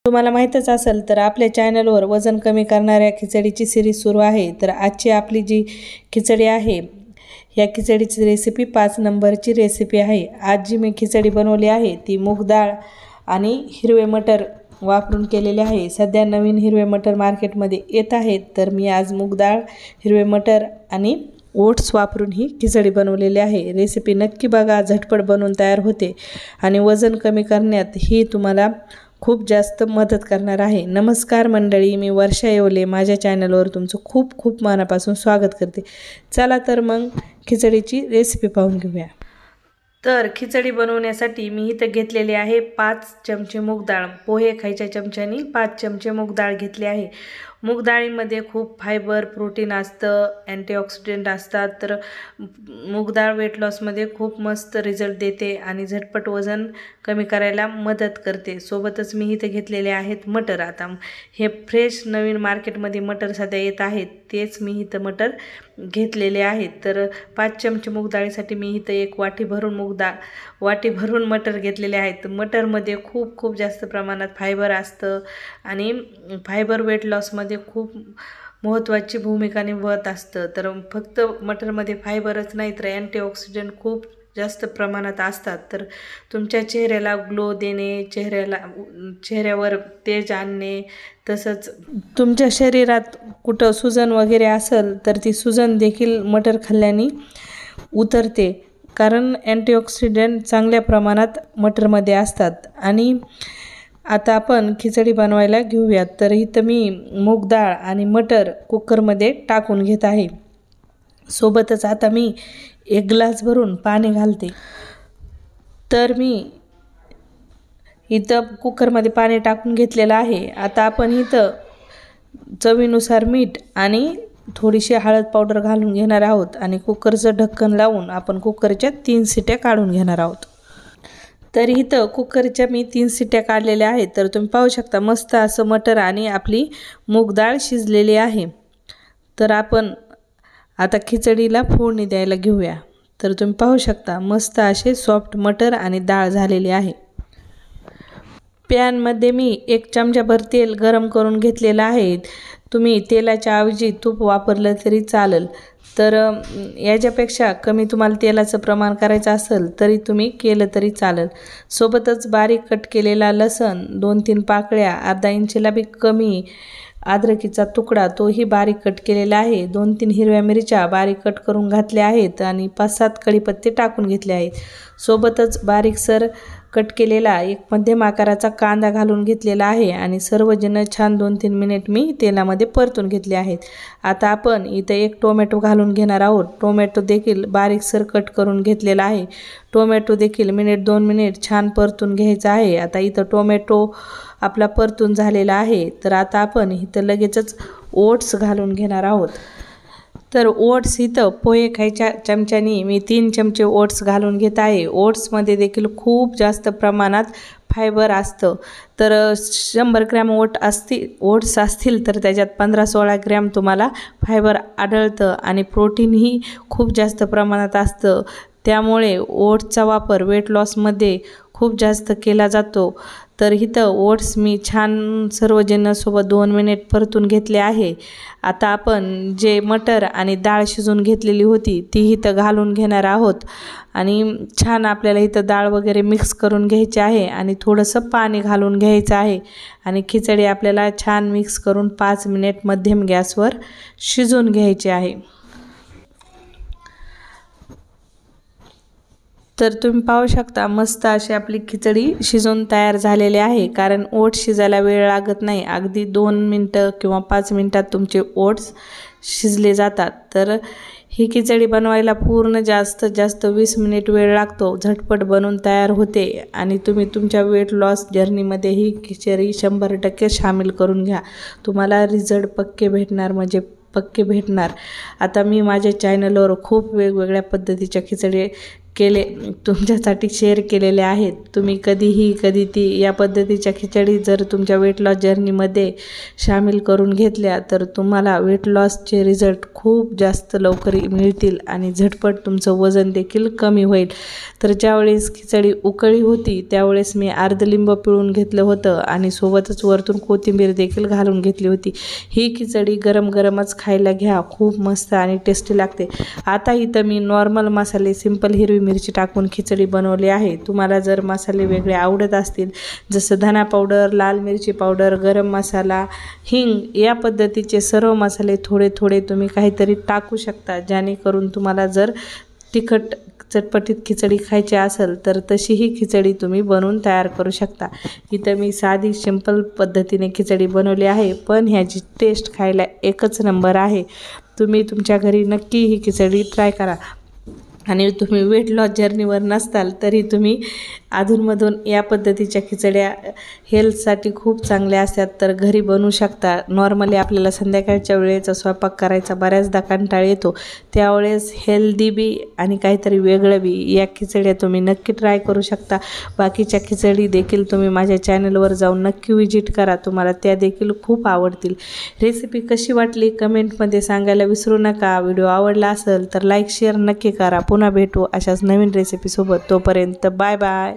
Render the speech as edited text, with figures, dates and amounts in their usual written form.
तुम्हाला माहीतच असेल तर आपल्या चॅनलवर वजन कमी करणाऱ्या खिचडीची सिरीज सुरू आहे। तर आजची आपली जी खिचडी आहे या खिचडीची रेसिपी 5 नंबरची रेसिपी आहे। आज जी मी खिचडी बनवली आहे ती मूग डाळ आणि हिरवे मटर वापरून केलेले आहे। सध्या नवीन हिरवे मटर मार्केटमध्ये येत आहेत, तर मी आज मूग डाळ, हिरवे मटर आणि ओट्स वापरून ही खिचडी बनवलेली आहे। रेसिपी नक्की बघा, झटपट बनवून तयार होते आणि वजन कमी करण्यात ही तुम्हाला खूप जास्त मदत करणार आहे। नमस्कार मंडळी, मी वर्षा येवले माझ्या चॅनलवर तुमचं खूप खूप मनापासून स्वागत करते। चला तर मग खिचडीची रेसिपी पाहून घेऊया। तर खिचडी बनवण्यासाठी मी इथं घेतलेले आहे 5 चमचे मूग डाळ। पोहे खायच्या चमच्यानी 5 चमचे मूग डाळ घेतली आहे। मूग डाळीमध्ये खूप फायबर, प्रोटीन असतं, अँटीऑक्सिडंट असतात। तर मूग डाळ वेट लॉसमध्ये खूप मस्त रिझल्ट देते आणि झटपट वजन कमी करायला मदत करते। सोबतच मी इथे घेतलेले आहेत मटर। आता हे फ्रेश नवीन मार्केटमध्ये मटर सध्या येत आहेत, तेच मी इथं मटर घेतलेले आहेत। तर 5 चमचे मूग डाळीसाठी मी इथं 1 वाटी भरून वाटी भरून मटर घेतलेले आहेत। मटरमध्ये खूप जास्त प्रमाणात फायबर असतं आणि फायबर वेट लॉसमध्ये खूप महत्त्वाची भूमिका निभावत असतं। तर फक्त मटरमध्ये फायबरच नाही तर अँटीऑक्सिडंट खूप जास्त प्रमाणात असतात। तर तुमच्या चेहऱ्याला ग्लो देणे, चेहऱ्यावर तेज आणणे, तसंच तुमच्या शरीरात कुठं सुजन वगैरे असेल तर ती सुजन देखील मटर खाल्ल्याने उतरते, कारण अँटीऑक्सिडंट चांगल्या प्रमाणात मटरमध्ये असतात। आणि आता आपण खिचडी बनवायला घेऊयात। तर इथं मी मूग डाळ आणि मटर कुकरमध्ये टाकून घेत आहे। सोबतच आता मी 1 ग्लास भरून पाणी घालते। तर मी इथं कुकरमध्ये पाणी टाकून घेतलेलं आहे। आता आपण इथं चवीनुसार मीठ आणि थोडीशी हळद पावडर घालून घेणार आहोत आणि कुकरचं ढक्कन लावून आपण कुकरच्या 3 शिट्या काढून घेणार आहोत। तर इथं कुकरच्या मी 3 शिट्या काढलेल्या आहेत। तर तुम्ही पाहू शकता मस्त असं मटर आणि आपली मूग डाळ शिजलेली आहे। तर आपण आता खिचडीला फोडणी द्यायला घेऊया। तर तुम्ही पाहू शकता मस्त असे सॉफ्ट मटर आणि डाळ झालेली आहे। पॅनमध्ये मी 1 चमचाभर तेल गरम करून घेतलेलं आहे। तुम्ही तेलाच्या ऐवजी तूप वापरलं तरी चालेल। तर याच्यापेक्षा कमी तुम्हाला तेलाचं प्रमाण करायचं असेल तरी तुम्ही केलं तरी चालेल। सोबतच बारीक कट केलेला लसूण 2-3 पाकळ्या, अर्धा इंचला बी कमी अद्रकीचा तुकडा तोही बारीक कट केलेला आहे, 2-3 हिरव्या मिरच्या बारीक कट करून घातल्या आहेत आणि 5-7 कढीपत्ते टाकून घेतले आहेत। सोबतच बारीकसर कट केलेला 1 मध्यम आकाराचा कांदा घालून घेतलेला आहे आणि सर्व जिन्नस छान 2-3 मिनिट मी तेलामध्ये परतून घेतले आहेत। आता आपण इथं 1 टोमॅटो घालून घेणार आहोत। टोमॅटो देखील बारीकसर कट करून घेतलेला आहे। टोमॅटो देखील 1-2 मिनिट छान परतून घ्यायचा आहे। आता इथं टोमॅटो आपला परतून झालेला आहे। तर आता आपण इथं लगेचच ओट्स घालून घेणार आहोत। तर ओट्स इथं पोहे खायच्या चमच्यानी मी 3 चमचे ओट्स घालून घेत आहे। ओट्समध्ये देखील खूप जास्त प्रमाणात फायबर असतं। तर 100 ग्रॅम ओट्स असतील तर त्याच्यात 15-16 ग्रॅम तुम्हाला फायबर आढळतं आणि प्रोटीनही खूप जास्त प्रमाणात असतं। त्यामुळे ओट्सचा वापर वेट लॉसमध्ये खूप जास्त केला जातो। तर इथं ओट्स मी छान सर्व जिन्नससोबत 2 मिनिट परतून घेतले आहे। आता आपण जे मटर आणि डाळ शिजून घेतलेली होती ती इथं घालून घेणार आहोत आणि छान आपल्याला इथं डाळ वगैरे मिक्स करून घ्यायची आहे आणि थोडंसं पाणी घालून घ्यायचं आहे आणि खिचडी आपल्याला छान मिक्स करून 5 मिनिट मध्यम गॅसवर शिजून घ्यायची आहे। तर तुम्ही पाहू शकता मस्त अशी आपली खिचडी शिजून तयार झालेली आहे, कारण ओट्स शिजायला वेळ लागत नाही। अगदी 2 मिनटं किंवा 5 मिनटात तुमचे ओट्स शिजले जातात। तर ही खिचडी बनवायला पूर्ण जास्तीत जास्त 20 मिनिट वेळ लागतो। झटपट बनवून तयार होते आणि तुम्ही तुमच्या वेट लॉस जर्नीमध्ये ही खिचडी 100% सामील करून घ्या। तुम्हाला रिझल्ट पक्के भेटणार म्हणजे पक्के भेटणार। आता मी माझ्या चॅनलवर खूप वेगवेगळ्या पद्धतीच्या खिचडी तुमच्यासाठी शेअर केलेले आहेत। तुम्ही कधी ती या पद्धतीच्या खिचडी जर तुमच्या वेट लॉस जर्नीमध्ये सामील करून घेतल्या तर तुम्हाला वेट लॉसचे रिझल्ट खूप जास्त लवकर मिळतील आणि झटपट तुमचं वजन देखील कमी होईल। तर ज्यावेळेस खिचडी उकळी होती त्यावेळेस मी अर्ध लिंब पिळून घेतलं होतं आणि सोबतच वरतून कोथिंबीर देखील घालून घेतली होती। ही खिचडी गरम गरमच खायला घ्या, खूप मस्त आणि टेस्टी लागते। आता इथं मी नॉर्मल मसाले सिंपल हिरवी मिरची टाकून खिचडी बनवली आहे। तुम्हाला जर मसाले वेगळे आवडत असतील जसं धना पावडर, लाल मिरची पावडर, गरम मसाला, हिंग या पद्धतीचे सर्व मसाले थोडे थोडे तुम्ही काहीतरी टाकू शकता, जेणेकरून तुम्हाला जर तिखट चटपटीत खिचडी खायची असेल तर तशीही खिचडी तुम्ही बनवून तयार करू शकता। इथं मी साधी सिंपल पद्धतीने खिचडी बनवली आहे, पण ह्याची टेस्ट खायला एकच नंबर आहे। तुम्ही तुमच्या घरी नक्की ही खिचडी ट्राय करा। आणि तुम्ही वेट लॉस जर्नीवर नसताल तरी तुम्ही अधूनमधून या पद्धतीच्या खिचड्या हेल्थसाठी खूप चांगल्या असतात, तर घरी बनवू शकता। नॉर्मली आपल्याला संध्याकाळच्या वेळेचा स्वयंपाक करायचा बऱ्याचदा कंटाळा येतो, त्यावेळेस हेल्दी बी आणि काहीतरी वेगळं बी या खिचड्या तुम्ही नक्की ट्राय करू शकता। बाकीच्या खिचडी देखील तुम्ही माझ्या चॅनलवर जाऊन नक्की विजिट करा, तुम्हाला त्या देखील खूप आवडतील। रेसिपी कशी वाटली कमेंटमध्ये सांगायला विसरू नका। व्हिडिओ आवडला असेल तर लाईक शेअर नक्की करा। पुन्हा भेटू अशाच नवीन रेसिपीसोबत, तोपर्यंत बाय बाय।